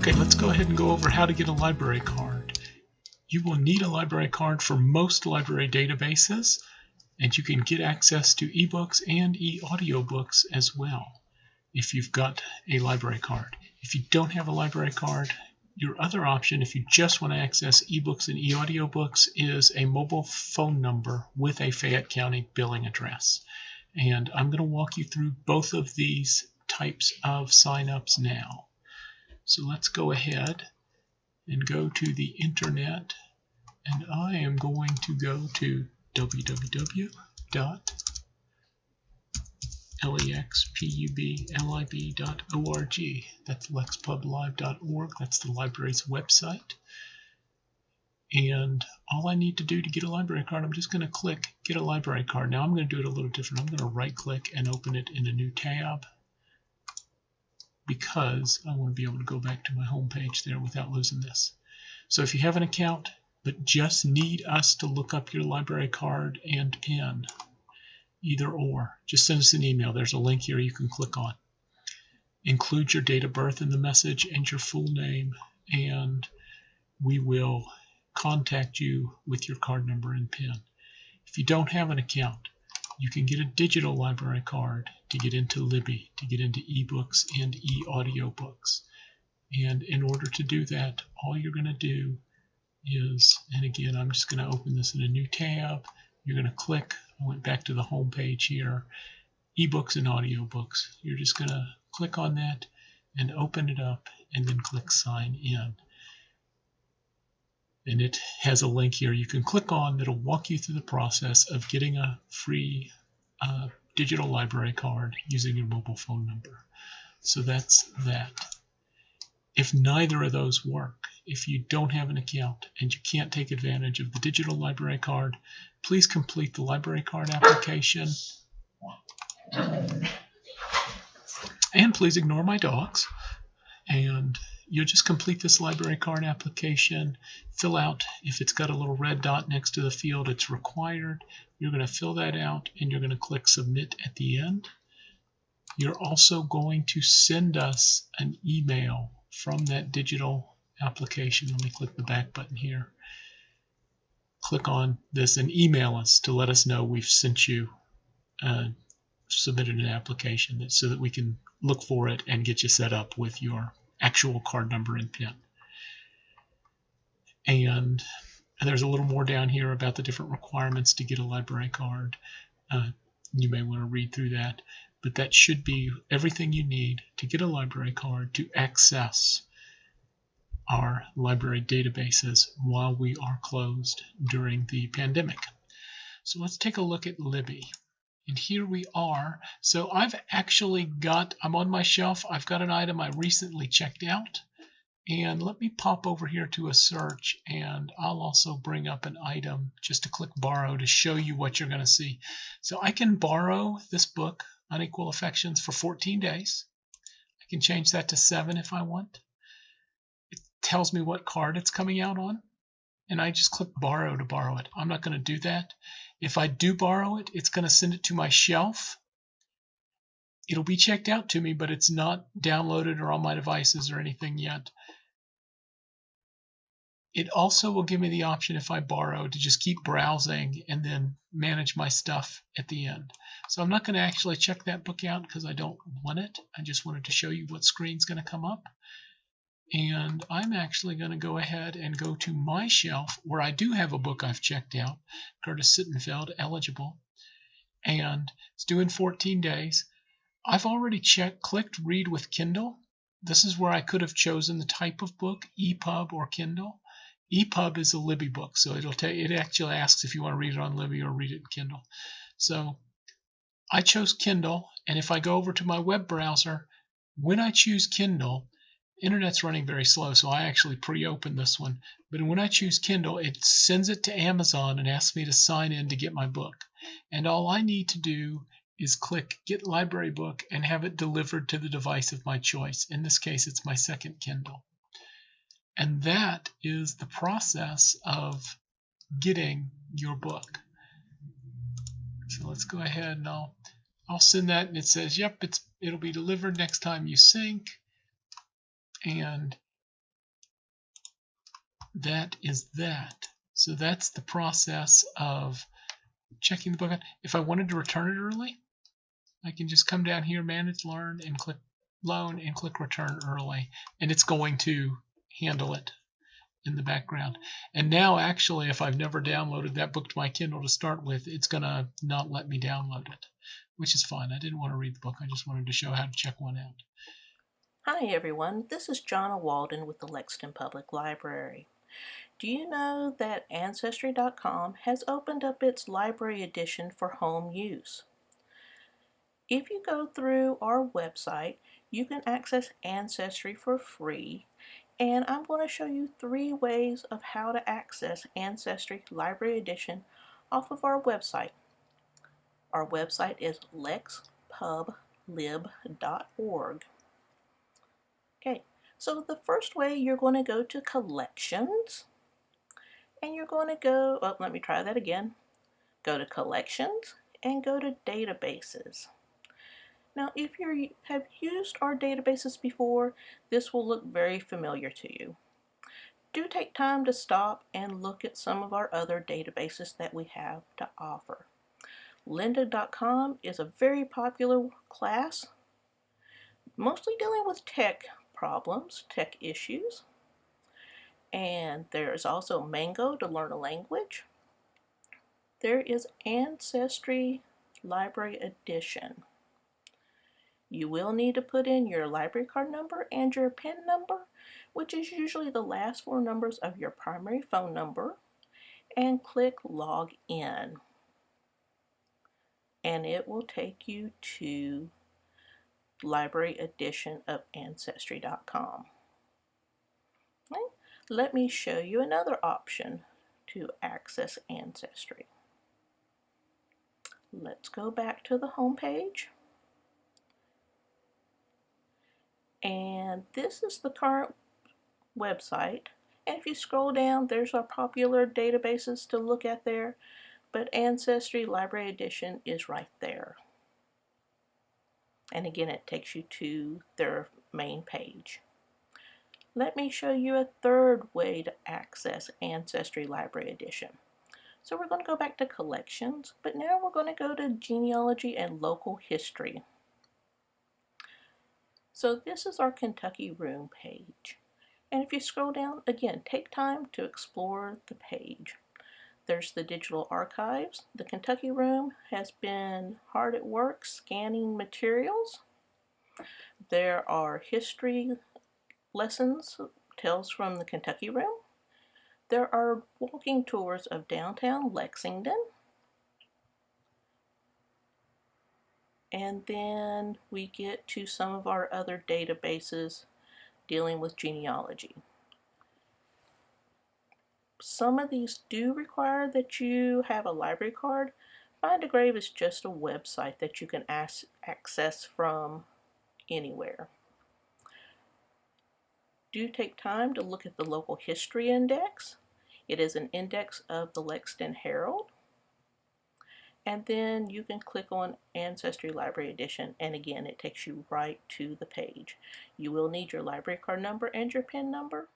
Okay, let's go ahead and go over how to get a library card. You will need a library card for most library databases, and you can get access to ebooks and e-audiobooks as well if you've got a library card. If you don't have a library card, your other option, if you just want to access ebooks and e-audiobooks, is a mobile phone number with a Fayette County billing address. And I'm going to walk you through both of these types of sign-ups now. So let's go ahead and go to the internet, and I am going to go to www.lexpublib.org. That's lexpublib.org. That's the library's website. And all I need to do to get a library card, I'm just going to click Get a Library Card. Now I'm going to do it a little different. I'm going to right-click and open it in a new tab, because I want to be able to go back to my home page there without losing this. So if you have an account but just need us to look up your library card and PIN, either or, just send us an email. There's a link here you can click on. Include your date of birth in the message and your full name, and we will contact you with your card number and PIN. If you don't have an account, you can get a digital library card to get into Libby, to get into ebooks and e-audiobooks. And in order to do that, all you're going to do is, and again, I'm just going to open this in a new tab. You're going to click, I went back to the home page here, ebooks and audiobooks. You're just going to click on that and open it up, and then click Sign In. And it has a link here you can click on that'll walk you through the process of getting a free digital library card using your mobile phone number. So that's that. If neither of those work, if you don't have an account and you can't take advantage of the digital library card, please complete the library card application. And please ignore my dogs. And you'll just complete this library card application, fill out, if it's got a little red dot next to the field, it's required. You're going to fill that out, and you're going to click Submit at the end. You're also going to send us an email from that digital application. Let me click the back button here. Click on this and email us to let us know we've sent you, submitted an application so that we can look for it and get you set up with your actual card number and PIN. And there's a little more down here about the different requirements to get a library card. You may want to read through that, but that should be everything you need to get a library card to access our library databases while we are closed during the pandemic. So let's take a look at Libby. And here we are. So I've actually got, I'm on my shelf, I've got an item I recently checked out. And let me pop over here to a search, and I'll also bring up an item just to click borrow to show you what you're going to see. So I can borrow this book, Unequal Affections, for 14 days. I can change that to 7 if I want. It tells me what card it's coming out on, and I just click borrow to borrow it. I'm not going to do that. If I do borrow it, it's going to send it to my shelf. It'll be checked out to me, but it's not downloaded or on my devices or anything yet. It also will give me the option, if I borrow, to just keep browsing and then manage my stuff at the end. So I'm not going to actually check that book out because I don't want it. I just wanted to show you what screen's going to come up. And I'm actually going to go ahead and go to my shelf where I do have a book I've checked out, Curtis Sittenfeld, eligible, and it's due in 14 days. I've already clicked Read with Kindle. This is where I could have chosen the type of book, EPUB or Kindle. EPUB is a Libby book, so it actually asks if you want to read it on Libby or read it in Kindle. So I chose Kindle, and if I go over to my web browser, when I choose Kindle, internet's running very slow, so I actually pre-opened this one. But when I choose Kindle, it sends it to Amazon and asks me to sign in to get my book. And all I need to do is click Get Library Book and have it delivered to the device of my choice. In this case, it's my second Kindle. And that is the process of getting your book. So let's go ahead and I'll send that, and it says, yep, it'll be delivered next time you sync. And that is that. So that's the process of checking the book out. If I wanted to return it early, I can just come down here, manage learn, and click loan and click return early, and it's going to handle it in the background. And now actually, if I've never downloaded that book to my Kindle to start with, it's gonna not let me download it, which is fine. I didn't want to read the book. I just wanted to show how to check one out. Hi everyone, this is Jonna Walden with the Lexington Public Library. Do you know that Ancestry.com has opened up its library edition for home use? If you go through our website, you can access Ancestry for free, and I'm going to show you 3 ways of how to access Ancestry Library Edition off of our website. Our website is lexpublib.org. Okay, so the first way, you're going to go to Collections, and you're going to go, oh, let me try that again. Go to Collections and go to Databases. Now, if you have used our databases before, this will look very familiar to you. Do take time to stop and look at some of our other databases that we have to offer. Lynda.com is a very popular class, mostly dealing with tech problems, tech issues. And there's also Mango to learn a language. There is Ancestry Library Edition. You will need to put in your library card number and your PIN number, which is usually the last 4 numbers of your primary phone number, and click Log In. And it will take you to Library Edition of Ancestry.com. Okay. Let me show you another option to access Ancestry. Let's go back to the home page. And this is the current website. And if you scroll down, there's our popular databases to look at there. But Ancestry Library Edition is right there. And again, it takes you to their main page. Let me show you a third way to access Ancestry Library Edition. So we're going to go back to Collections, but now we're going to go to Genealogy and Local History. So this is our Kentucky Room page. And if you scroll down, again, take time to explore the page. There's the digital archives. The Kentucky Room has been hard at work scanning materials. There are history lessons, tales from the Kentucky Room. There are walking tours of downtown Lexington. And then we get to some of our other databases dealing with genealogy. Some of these do require that you have a library card. Find a Grave is just a website that you can access from anywhere. Do take time to look at the Local History Index. It is an index of the Lexington Herald. And then you can click on Ancestry Library Edition, and again, it takes you right to the page. You will need your library card number and your PIN number.